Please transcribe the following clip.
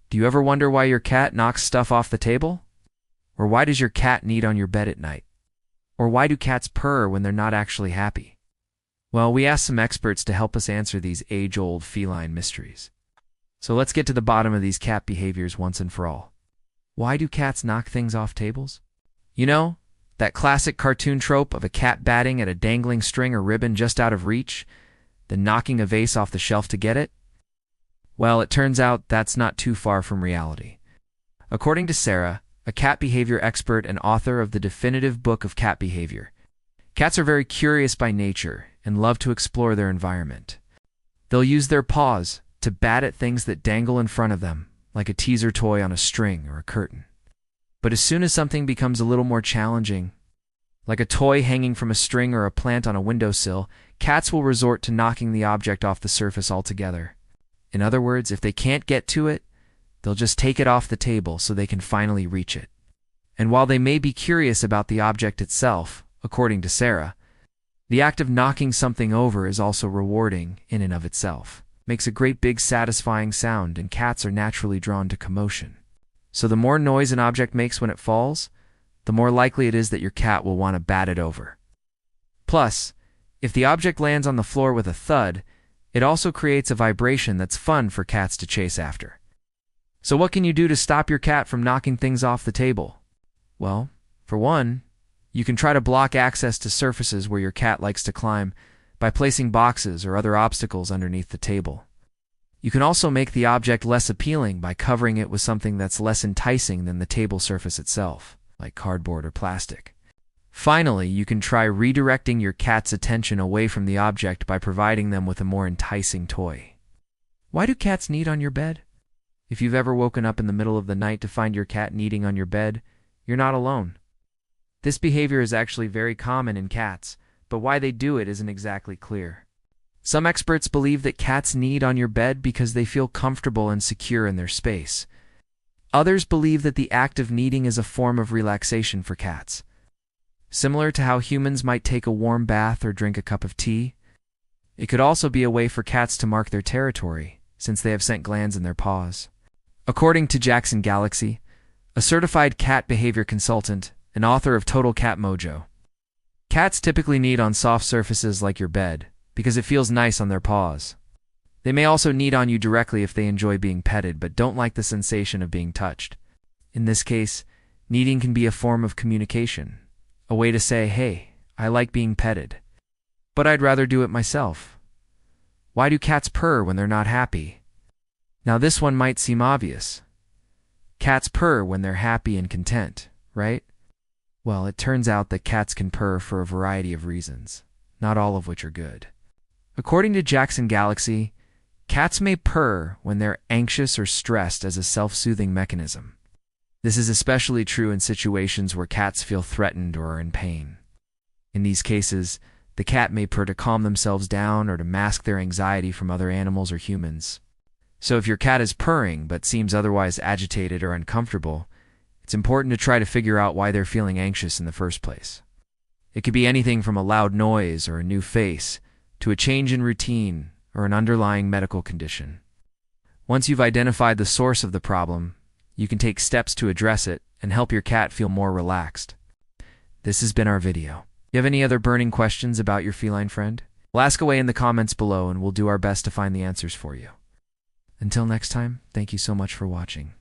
Do you ever wonder why your cat knocks stuff off the table? Or why does your cat knead on your bed at night? Or why do cats purr when they're not actually happy? Well, we asked some experts to help us answer these age-old feline mysteries. So let's get to the bottom of these cat behaviors once and for all. Why do cats knock things off tables? You know, that classic cartoon trope of a cat batting at a dangling string or ribbon just out of reach, then knocking a vase off the shelf to get it? Well, it turns out that's not too far from reality. According to Sarah, a cat behavior expert and author of the definitive book of cat behavior, cats are very curious by nature and love to explore their environment. They'll use their paws to bat at things that dangle in front of them, like a teaser toy on a string or a curtain. But as soon as something becomes a little more challenging, like a toy hanging from a string or a plant on a windowsill, cats will resort to knocking the object off the surface altogether. In other words, if they can't get to it, they'll just take it off the table so they can finally reach it. And while they may be curious about the object itself, according to Sarah, the act of knocking something over is also rewarding in and of itself. Makes a great big satisfying sound, and cats are naturally drawn to commotion. So the more noise an object makes when it falls, the more likely it is that your cat will want to bat it over. Plus, if the object lands on the floor with a thud, it also creates a vibration that's fun for cats to chase after. So what can you do to stop your cat from knocking things off the table? Well, for one, you can try to block access to surfaces where your cat likes to climb by placing boxes or other obstacles underneath the table. You can also make the object less appealing by covering it with something that's less enticing than the table surface itself, like cardboard or plastic. Finally, you can try redirecting your cat's attention away from the object by providing them with a more enticing toy. Why do cats knead on your bed? If you've ever woken up in the middle of the night to find your cat kneading on your bed, you're not alone. This behavior is actually very common in cats, but why they do it isn't exactly clear. Some experts believe that cats knead on your bed because they feel comfortable and secure in their space. Others believe that the act of kneading is a form of relaxation for cats. Similar to how humans might take a warm bath or drink a cup of tea, it could also be a way for cats to mark their territory, since they have scent glands in their paws. According to Jackson Galaxy, a certified cat behavior consultant and author of Total Cat Mojo, cats typically knead on soft surfaces like your bed because it feels nice on their paws. They may also knead on you directly if they enjoy being petted but don't like the sensation of being touched. In this case, kneading can be a form of communication, a way to say, "Hey, I like being petted, but I'd rather do it myself." Why do cats purr when they're not happy? Now this one might seem obvious. Cats purr when they're happy and content, right? Well, it turns out that cats can purr for a variety of reasons, not all of which are good. According to Jackson Galaxy, cats may purr when they're anxious or stressed as a self-soothing mechanism. This is especially true in situations where cats feel threatened or are in pain. In these cases, the cat may purr to calm themselves down or to mask their anxiety from other animals or humans. So if your cat is purring but seems otherwise agitated or uncomfortable, it's important to try to figure out why they're feeling anxious in the first place. It could be anything from a loud noise or a new face to a change in routine or an underlying medical condition. Once you've identified the source of the problem, you can take steps to address it and help your cat feel more relaxed. This has been our video. You have any other burning questions about your feline friend? Well, ask away in the comments below and we'll do our best to find the answers for you. Until next time, thank you so much for watching.